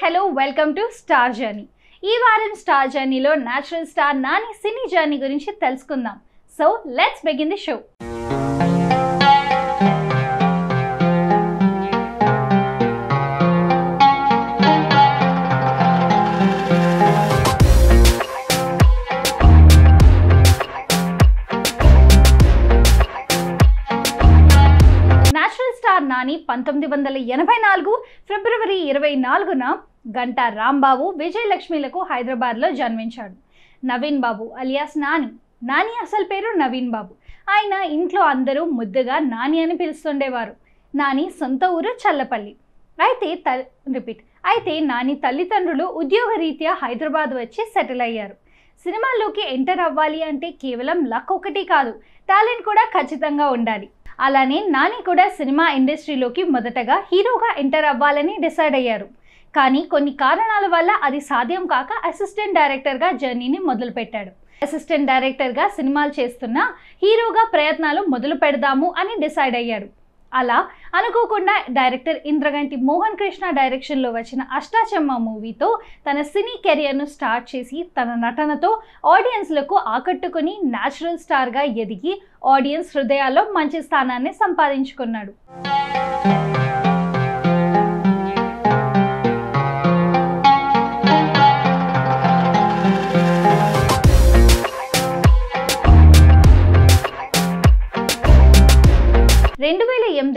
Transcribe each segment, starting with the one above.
hello, welcome to Star Journey. ఈ వారం star జర్నీలో natural star Nani cine journey గురించి తెలుసుకుందాం. So let's begin the show. Natural star Nani 1984 ఫిబ్రవరి 24న గంటా రాంబాబు విజయలక్ష్మిలకు హైదరాబాద్లో జన్మించాడు. నవీన్ బాబు అలియాస్ నాని అసలు పేరు నవీన్ బాబు. ఆయన ఇంట్లో అందరూ ముద్దుగా నాని అని పిలుస్తుండేవారు. నాని సొంత ఊరు చల్లపల్లి. అయితే నాని తల్లిదండ్రులు ఉద్యోగరీత్యా హైదరాబాద్ వచ్చి సెటిల్ అయ్యారు. సినిమాల్లోకి ఎంటర్ అవ్వాలి అంటే కేవలం లక్ ఒకటి కాదు, టాలెంట్ కూడా ఖచ్చితంగా ఉండాలి. అలానే నాని కూడా సినిమా ఇండస్ట్రీలోకి మొదటగా హీరోగా ఎంటర్ అవ్వాలని డిసైడ్ అయ్యారు. కానీ కొన్ని కారణాల వల్ల అది సాధ్యం కాక అసిస్టెంట్ డైరెక్టర్గా జర్నీని మొదలుపెట్టాడు. అసిస్టెంట్ డైరెక్టర్గా సినిమాలు చేస్తున్న హీరోగా ప్రయత్నాలు మొదలు పెడదాము అని డిసైడ్ అయ్యాడు. అలా అనుకోకుండా డైరెక్టర్ ఇంద్రగంటి మోహన్ కృష్ణ డైరెక్షన్లో వచ్చిన అష్టాచెమ్మ మూవీతో తన సినీ కెరియర్ను స్టార్ట్ చేసి తన నటనతో ఆడియన్స్లకు ఆకట్టుకుని న్యాచురల్ స్టార్గా ఎదిగి ఆడియన్స్ హృదయాల్లో మంచి స్థానాన్ని సంపాదించుకున్నాడు.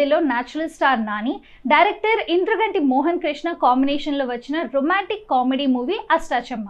లో natural star Nani director Indraganti Mohan Krishna కాంబినేషన్లో వచ్చిన రొమాంటిక్ కామెడీ మూవీ అష్టాచెమ్మ.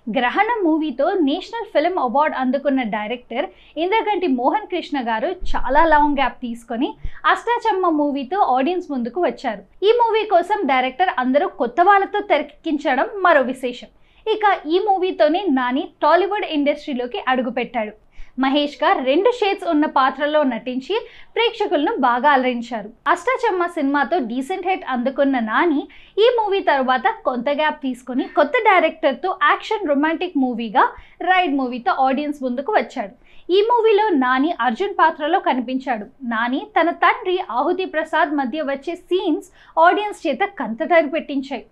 గ్రహణం మూవీతో నేషనల్ ఫిల్మ్ అవార్డు అందుకున్న డైరెక్టర్ ఇంద్రగంటి మోహన్ కృష్ణ గారు చాలా లాంగ్ గ్యాప్ తీసుకొని అష్టాచెమ్మ మూవీతో ఆడియన్స్ ముందుకు వచ్చారు. ఈ మూవీ కోసం డైరెక్టర్ అందరూ కొత్త వాళ్ళతో తెరకెక్కించడం మరో విశేషం. ఇక ఈ మూవీతోనే నాని టాలీవుడ్ ఇండస్ట్రీలోకి అడుగుపెట్టాడు. మహేష్గా 2 షేడ్స్ ఉన్న పాత్రలో నటించి ప్రేక్షకులను బాగా అలరించారు. అష్టాచెమ్మ సినిమాతో డీసెంట్ హిట్ అందుకున్న నాని ఈ మూవీ తర్వాత కొంత గ్యాప్ తీసుకుని కొత్త డైరెక్టర్తో యాక్షన్ రొమాంటిక్ మూవీగా రైడ్ మూవీతో ఆడియన్స్ ముందుకు వచ్చాడు. ఈ మూవీలో నాని అర్జున్ పాత్రలో కనిపించాడు. నాని తన తండ్రి ఆహుతి ప్రసాద్ మధ్య వచ్చే సీన్స్ ఆడియన్స్ చేత కంటతడి పెట్టించాయి.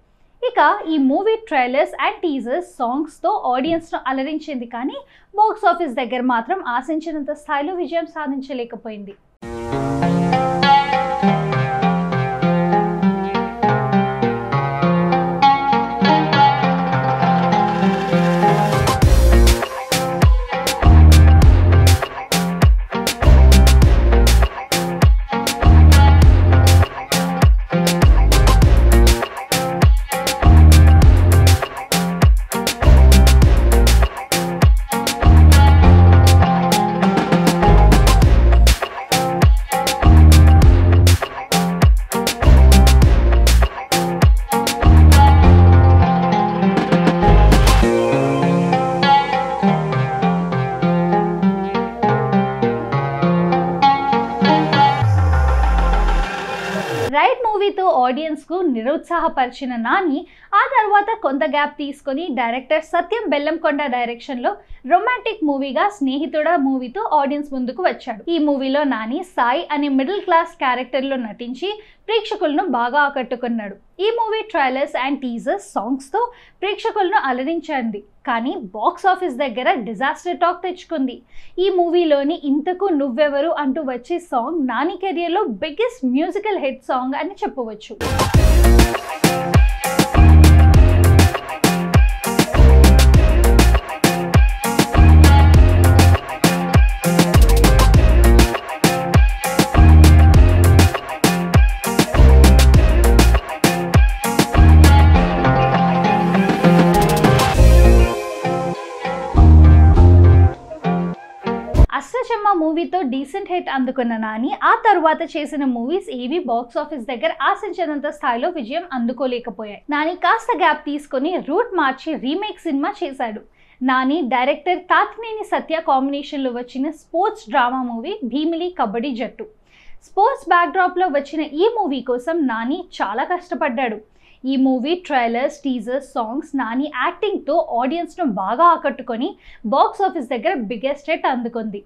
ఇక ఈ మూవీ ట్రైలర్స్ అండ్ టీజర్స్ సాంగ్స్తో ఆడియన్స్ను అలరించింది, కానీ బాక్స్ ఆఫీస్ దగ్గర మాత్రం ఆశించినంత స్థాయిలో విజయం సాధించలేకపోయింది. రైడ్ మూవీతో ఆడియన్స్కు నిరుత్సాహపరిచిన నాని ఆ తర్వాత కొంత గ్యాప్ తీసుకొని డైరెక్టర్ సత్యం బెల్లంకొండ డైరెక్షన్లో రొమాంటిక్ మూవీగా స్నేహితుడా మూవీతో ఆడియన్స్ ముందుకు వచ్చాడు. ఈ మూవీలో నాని సాయి అనే మిడిల్ క్లాస్ క్యారెక్టర్లో నటించి ప్రేక్షకులను బాగా ఆకట్టుకున్నాడు. ఈ మూవీ ట్రైలర్స్ అండ్ టీజర్స్ సాంగ్స్తో ప్రేక్షకులను అలరించింది, కానీ బాక్స్ ఆఫీస్ దగ్గర డిజాస్టర్ టాక్ తెచ్చుకుంది. ఈ మూవీలోని ఇంతకు నువ్వెవరు అంటూ వచ్చే సాంగ్ నాని కెరియర్లో బిగ్గెస్ట్ మ్యూజికల్ హిట్ సాంగ్ అని చెప్పవచ్చు. అష్టాచెమ్మ మూవీతో డీసెంట్ హిట్ అందుకున్న నాని ఆ తర్వాత చేసిన మూవీస్ ఏవి బాక్స్ ఆఫీస్ దగ్గర ఆశించినంత స్థాయిలో విజయం అందుకోలేకపోయాయి. నాని కాస్త గ్యాప్ తీసుకుని రూట్ మార్చి రీమేక్ సినిమా చేశాడు. నాని డైరెక్టర్ తాతినేని సత్య కాంబినేషన్లో వచ్చిన sports drama movie Bheemili kabaddi జట్టు. స్పోర్ట్స్ బ్యాక్డ్రాప్లో వచ్చిన ఈ మూవీ కోసం నాని చాలా కష్టపడ్డాడు. ఈ movie trailers teasers songs Nani యాక్టింగ్తో ఆడియన్స్ను బాగా ఆకట్టుకొని బాక్స్ ఆఫీస్ దగ్గర బిగ్గెస్ట్ హిట్ అందుకుంది.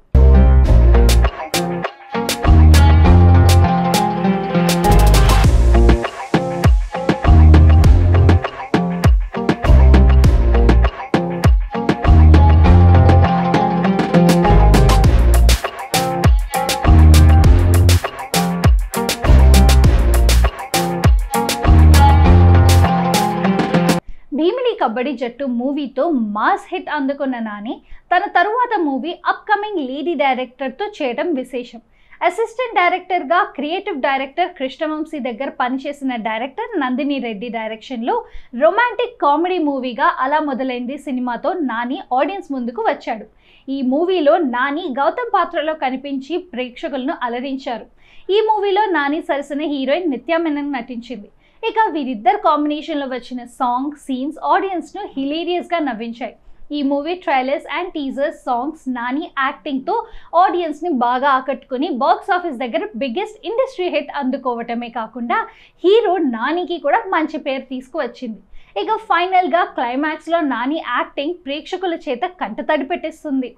కబడ్డీ జట్టు మూవీతో మాస్ హిట్ అందుకున్న నాని తన తరువాత మూవీ అప్కమింగ్ లేడీ డైరెక్టర్తో చేయడం విశేషం. అసిస్టెంట్ డైరెక్టర్గా క్రియేటివ్ డైరెక్టర్ కృష్ణవంశీ దగ్గర పనిచేసిన డైరెక్టర్ నందిని రెడ్డి డైరెక్షన్లో రొమాంటిక్ కామెడీ మూవీగా అలా మొదలైంది సినిమాతో నాని ఆడియన్స్ ముందుకు వచ్చాడు. ఈ మూవీలో నాని గౌతమ్ పాత్రలో కనిపించి ప్రేక్షకులను అలరించారు. ఈ మూవీలో నాని సరసన హీరోయిన్ నిత్యా మెనన్ నటించింది. ఇక వీరిద్దరు కాంబినేషన్లో వచ్చిన సాంగ్ సీన్స్ ఆడియన్స్ను హిలేరియస్గా నవ్వించాయి. ఈ movie trailers and teasers songs Nani యాక్టింగ్తో ఆడియన్స్ని బాగా ఆకట్టుకుని బాక్స్ ఆఫీస్ దగ్గర బిగ్గెస్ట్ ఇండస్ట్రీ హిట్ అందుకోవటమే కాకుండా హీరో నానికి కూడా మంచి పేరు తీసుకువచ్చింది. ఇక ఫైనల్గా క్లైమాక్స్లో నాని యాక్టింగ్ ప్రేక్షకుల చేత కంటతడి పెట్టిస్తుంది.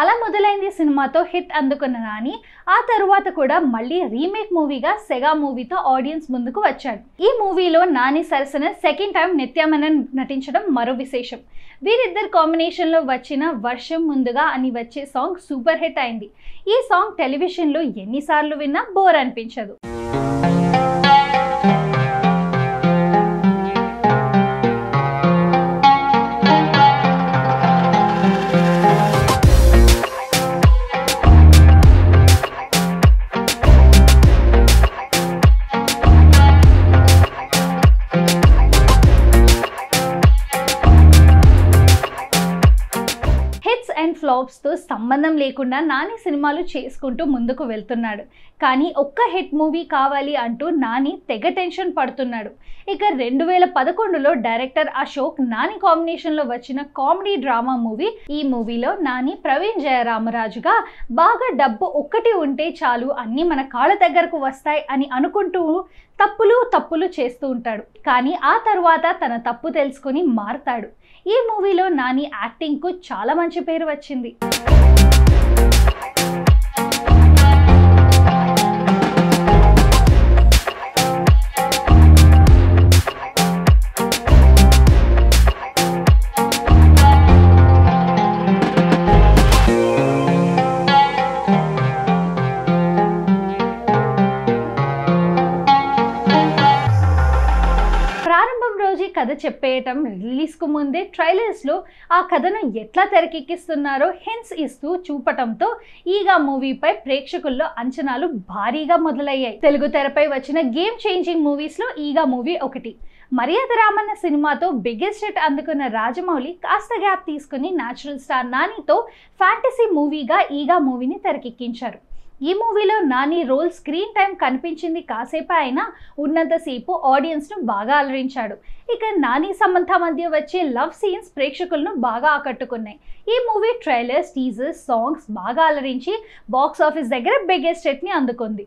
అలా మొదలైంది సినిమాతో హిట్ అందుకున్న నాని ఆ తరువాత కూడా మళ్ళీ రీమేక్ మూవీగా సెగా మూవీతో ఆడియన్స్ ముందుకు వచ్చాడు. ఈ మూవీలో నాని సరసన సెకండ్ టైం నిత్యా మెనన్ నటించడం మరో విశేషం. వీరిద్దరు కాంబినేషన్లో వచ్చిన వర్షం ముందుగా అని వచ్చే సాంగ్ సూపర్ హిట్ అయింది. ఈ సాంగ్ టెలివిజన్లో ఎన్నిసార్లు విన్నా బోర్ అనిపించదు. అండ్ ఫ్లాప్స్తో సంబంధం లేకుండా నాని సినిమాలు చేసుకుంటూ ముందుకు వెళ్తున్నాడు. కానీ ఒక్క హిట్ మూవీ కావాలి అంటూ నాని తెగ టెన్షన్ పడుతున్నాడు. ఇక 2011లో డైరెక్టర్ అశోక్ నాని కాంబినేషన్లో వచ్చిన కామెడీ డ్రామా మూవీ. ఈ మూవీలో నాని ప్రవీణ్ జయరామరాజుగా బాగా డబ్బు ఒక్కటి ఉంటే చాలు అన్నీ మన కాళ్ళ దగ్గరకు వస్తాయి అని అనుకుంటూ తప్పులు చేస్తూ ఉంటాడు. కానీ ఆ తర్వాత తన తప్పు తెలుసుకొని మారతాడు. ఈ మూవీలో నాని యాక్టింగ్కు చాలా మంచి పేరు వచ్చింది. ప్రారంభం రోజే కథ చెప్పేయటం, రిలీజ్కు ముందే ట్రైలర్స్లో ఆ కథను ఎట్లా తెరకెక్కిస్తున్నారో హింట్స్ ఇస్తూ చూపటంతో ఈగా మూవీపై ప్రేక్షకుల్లో అంచనాలు భారీగా మొదలయ్యాయి. తెలుగు తెరపై వచ్చిన గేమ్ చేంజింగ్ మూవీస్లో ఈగా మూవీ ఒకటి. మర్యాద రామన్న సినిమాతో బిగ్గెస్ట్ హిట్ అందుకున్న రాజమౌళి కాస్త గ్యాప్ తీసుకుని న్యాచురల్ స్టార్ నానితో ఫ్యాంటసీ మూవీగా ఈగా మూవీని తెరకెక్కించారు. ఈ మూవీలో నాని రోల్ స్క్రీన్ టైం కనిపించింది కాసేపు అయినా ఉన్నంతసేపు ఆడియన్స్ను బాగా అలరించాడు. ఇక నాని సమంత మధ్య వచ్చే లవ్ సీన్స్ ప్రేక్షకులను బాగా ఆకట్టుకున్నాయి. ఈ మూవీ ట్రైలర్స్ టీజర్స్ సాంగ్స్ బాగా అలరించి బాక్స్ ఆఫీస్ దగ్గర బిగ్గెస్ట్ హిట్ని అందుకుంది.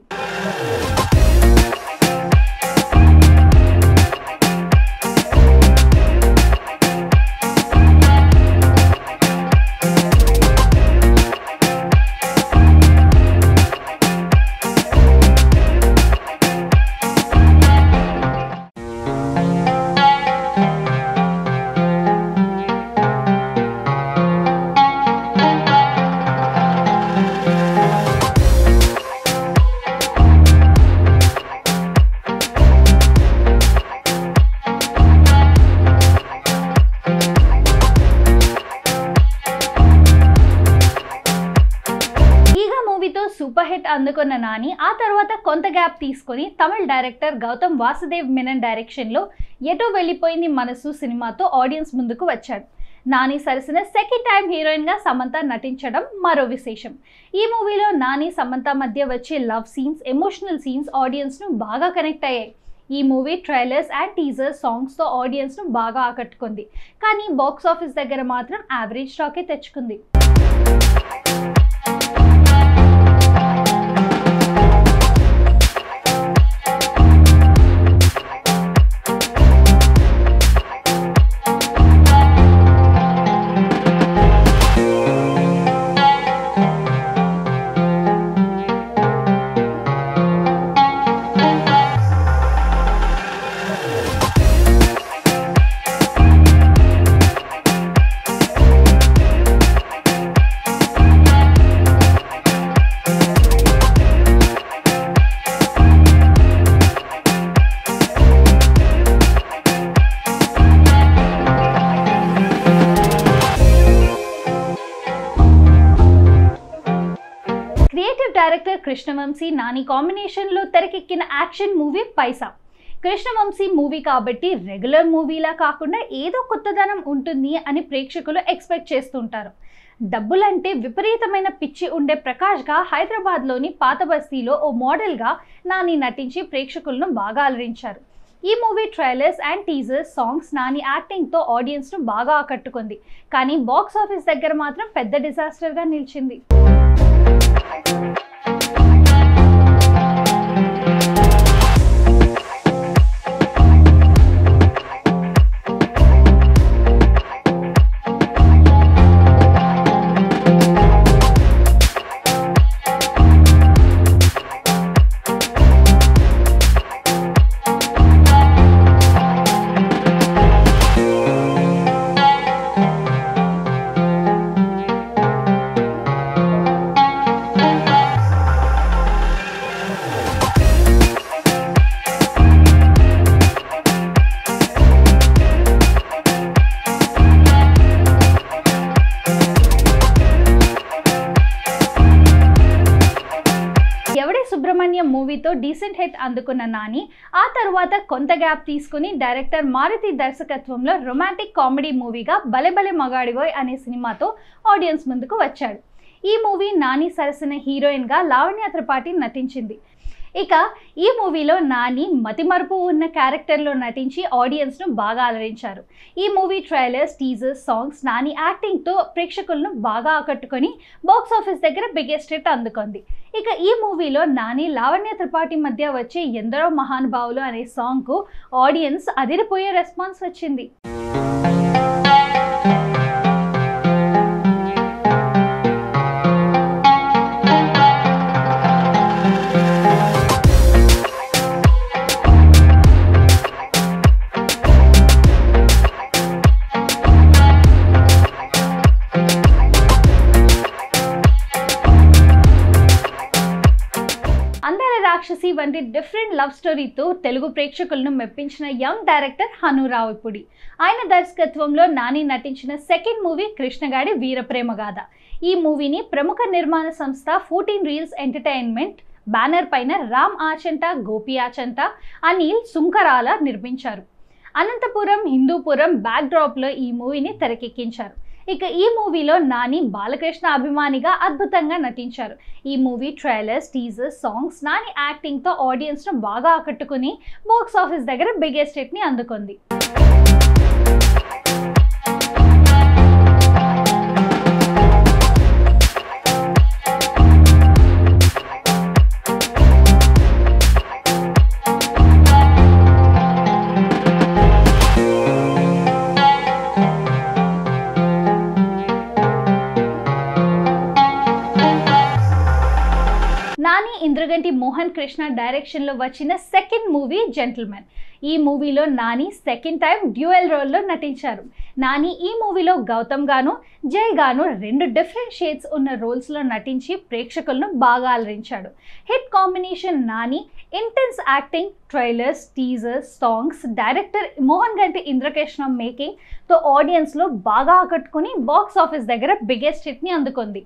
సూపర్ హిట్ అందుకున్న నాని ఆ తర్వాత కొంత గ్యాప్ తీసుకొని తమిళ డైరెక్టర్ గౌతమ్ వాసుదేవ్ మెనన్ డైరెక్షన్లో ఎటో వెళ్ళిపోయింది మనసు సినిమాతో ఆడియన్స్ ముందుకు వచ్చాడు. నాని సరసన సెకండ్ టైం హీరోయిన్గా సమంత నటించడం మరో విశేషం. ఈ మూవీలో నాని సమంత మధ్య వచ్చే లవ్ సీన్స్, ఎమోషనల్ సీన్స్ ఆడియన్స్ను బాగా కనెక్ట్ అయ్యాయి. ఈ మూవీ ట్రైలర్స్ అండ్ టీజర్స్ సాంగ్స్తో ఆడియన్స్ను బాగా ఆకట్టుకుంది. కానీ బాక్స్ ఆఫీస్ దగ్గర మాత్రం యావరేజ్ టాకే తెచ్చుకుంది. క్రియేటివ్ డైరెక్టర్ కృష్ణవంశీ నాని కాంబినేషన్లో తెరకెక్కిన యాక్షన్ మూవీ పైసా. కృష్ణవంశీ మూవీ కాబట్టి రెగ్యులర్ మూవీలా కాకుండా ఏదో కొత్తదనం ఉంటుంది అని ప్రేక్షకులు ఎక్స్పెక్ట్ చేస్తుంటారు. డబ్బులంటే విపరీతమైన పిచ్చి ఉండే ప్రకాష్గా హైదరాబాద్లోని పాత బస్తీలో ఓ మోడల్గా నాని నటించి ప్రేక్షకులను బాగా అలరించారు. ఈ movie trailers and teasers songs Nani యాక్టింగ్తో ఆడియన్స్ను బాగా ఆకట్టుకుంది. కానీ బాక్స్ ఆఫీస్ దగ్గర మాత్రం పెద్ద డిజాస్టర్గా నిలిచింది. సుబ్రహ్మణ్యం మూవీతో డీసెంట్ హిట్ అందుకున్న నాని ఆ తర్వాత కొంత గ్యాప్ తీసుకుని డైరెక్టర్ మారుతి దర్శకత్వంలో రొమాంటిక్ కామెడీ మూవీగా భలే భలే మగాడివోయ్ అనే సినిమాతో ఆడియన్స్ ముందుకు వచ్చాడు. ఈ మూవీ నాని సరసన హీరోయిన్గా లావణ్య త్రిపాఠి నటించింది. ఇక ఈ మూవీలో నాని మతిమరుపు ఉన్న క్యారెక్టర్లో నటించి ఆడియన్స్ను బాగా అలరించారు. ఈ movie trailers teasers songs Nani యాక్టింగ్తో ప్రేక్షకులను బాగా ఆకట్టుకొని బాక్స్ ఆఫీస్ దగ్గర బిగ్గెస్ట్ హిట్ అందుకుంది. ఇక ఈ మూవీలో నాని లావణ్య త్రిపాఠి మధ్య వచ్చే ఎందరో మహానుభావులు అనే సాంగ్కు ఆడియన్స్ అదిరిపోయే రెస్పాన్స్ వచ్చింది. అందాల రాక్షసి వంటి డిఫరెంట్ లవ్ స్టోరీతో తెలుగు ప్రేక్షకులను మెప్పించిన యంగ్ డైరెక్టర్ హను రావిపూడి. ఆయన దర్శకత్వంలో నాని నటించిన సెకండ్ మూవీ కృష్ణగాడి వీరప్రేమగాథ. ఈ మూవీని ప్రముఖ నిర్మాణ సంస్థ 14 రీల్స్ ఎంటర్టైన్మెంట్ బ్యానర్ పైన రామ్ ఆచంట, గోపి ఆచంట, అనిల్ సుంకరాల నిర్మించారు. అనంతపురం హిందూపురం బ్యాక్డ్రాప్లో ఈ మూవీని తెరకెక్కించారు. ఇక ఈ మూవీలో నాని బాలకృష్ణ అభిమానిగా అద్భుతంగా నటించారు. ఈ movie trailers teasers songs Nani యాక్టింగ్తో ఆడియన్స్ను బాగా ఆకట్టుకుని బాక్స్ ఆఫీస్ దగ్గర బిగ్గెస్ట్ హిట్ని అందుకుంది. నాని ఇంద్రగంటి మోహన్ కృష్ణ డైరెక్షన్లో వచ్చిన సెకండ్ మూవీ జెంటిల్మెన్. ఈ మూవీలో నాని సెకండ్ టైం డ్యూయల్ రోల్లో నటించారు. నాని ఈ మూవీలో గౌతమ్ గాను, జై గాను 2 డిఫరెంట్ షేడ్స్ ఉన్న రోల్స్లో నటించి ప్రేక్షకులను బాగా అలరించాడు. Hit combination Nani intense acting, trailers teasers songs director Mohan Ganti Indrakrishna మేకింగ్తో ఆడియన్స్లో బాగా ఆకట్టుకుని బాక్స్ ఆఫీస్ దగ్గర బిగ్గెస్ట్ హిట్ని అందుకుంది.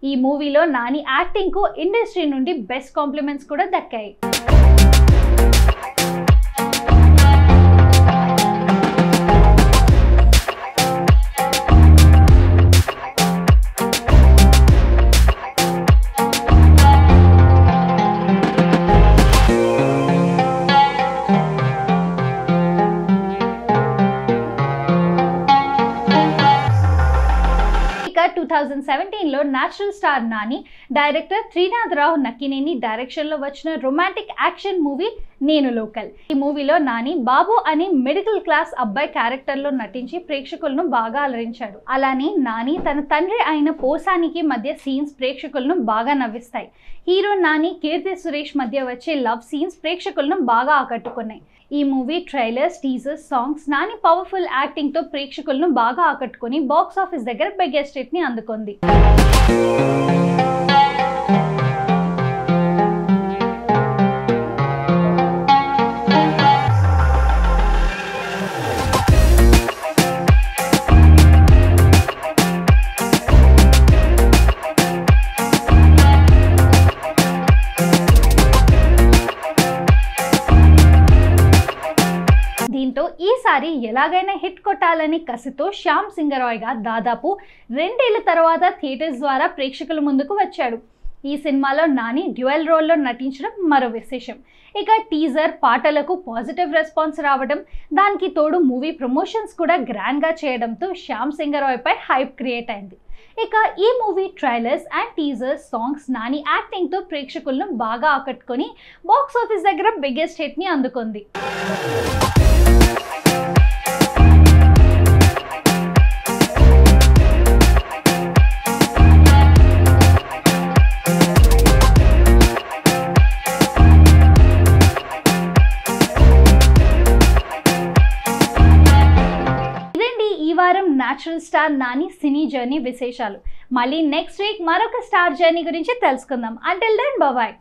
ఈ మూవీలో నాని యాక్టింగ్కు ఇండస్ట్రీ నుండి బెస్ట్ కాంప్లిమెంట్స్ కూడా దక్కాయి. ఇక 2017లో natural star Nani director Trinath Rao Nakkineni డైరెక్షన్లో వచ్చిన romantic action movie Nenu local. ఈ మూవీలో నాని బాబు అని మిడిల్ క్లాస్ అబ్బాయి క్యారెక్టర్లో నటించి ప్రేక్షకులను బాగా అలరించాడు. అలానే నాని తన తండ్రి అయిన పోసానికి మధ్య సీన్స్ ప్రేక్షకులను బాగా నవ్విస్తాయి. హీరో నాని కీర్తి సురేష్ మధ్య వచ్చే లవ్ సీన్స్ ప్రేక్షకులను బాగా ఆకట్టుకున్నాయి. ఈ movie trailers teasers songs Nani powerful యాక్టింగ్తో ప్రేక్షకులను బాగా ఆకట్టుకుని బాక్స్ ఆఫీస్ దగ్గర బిగ్గెస్ట్ హిట్ని అందుకుంది. ఈసారి ఎలాగైనా హిట్ కొట్టాలని కసితో శ్యామ్ సింగరాయ్గా దాదాపు 2 ఏళ్ల తర్వాత థియేటర్స్ ద్వారా ప్రేక్షకుల ముందుకు వచ్చాడు. ఈ సినిమాలో నాని డ్యూయల్ రోల్లో నటించడం మరో విశేషం. ఇక టీజర్ పాటలకు పాజిటివ్ రెస్పాన్స్ రావడం, దానికి తోడు మూవీ ప్రమోషన్స్ కూడా గ్రాండ్గా చేయడంతో శ్యామ్ సింగరాయ్పై హైప్ క్రియేట్ అయింది. ఇక ఈ movie trailers and teasers, songs, Nani యాక్టింగ్తో ప్రేక్షకులను బాగా ఆకట్టుకొని బాక్స్ ఆఫీస్ దగ్గర బిగ్గెస్ట్ హిట్ని అందుకుంది. ఈ వారం natural star Nani cine journey విశేషాలు. మళ్ళీ నెక్స్ట్ వీక్ మరొక స్టార్ జర్నీ గురించి తెలుసుకుందాం. Until then bye.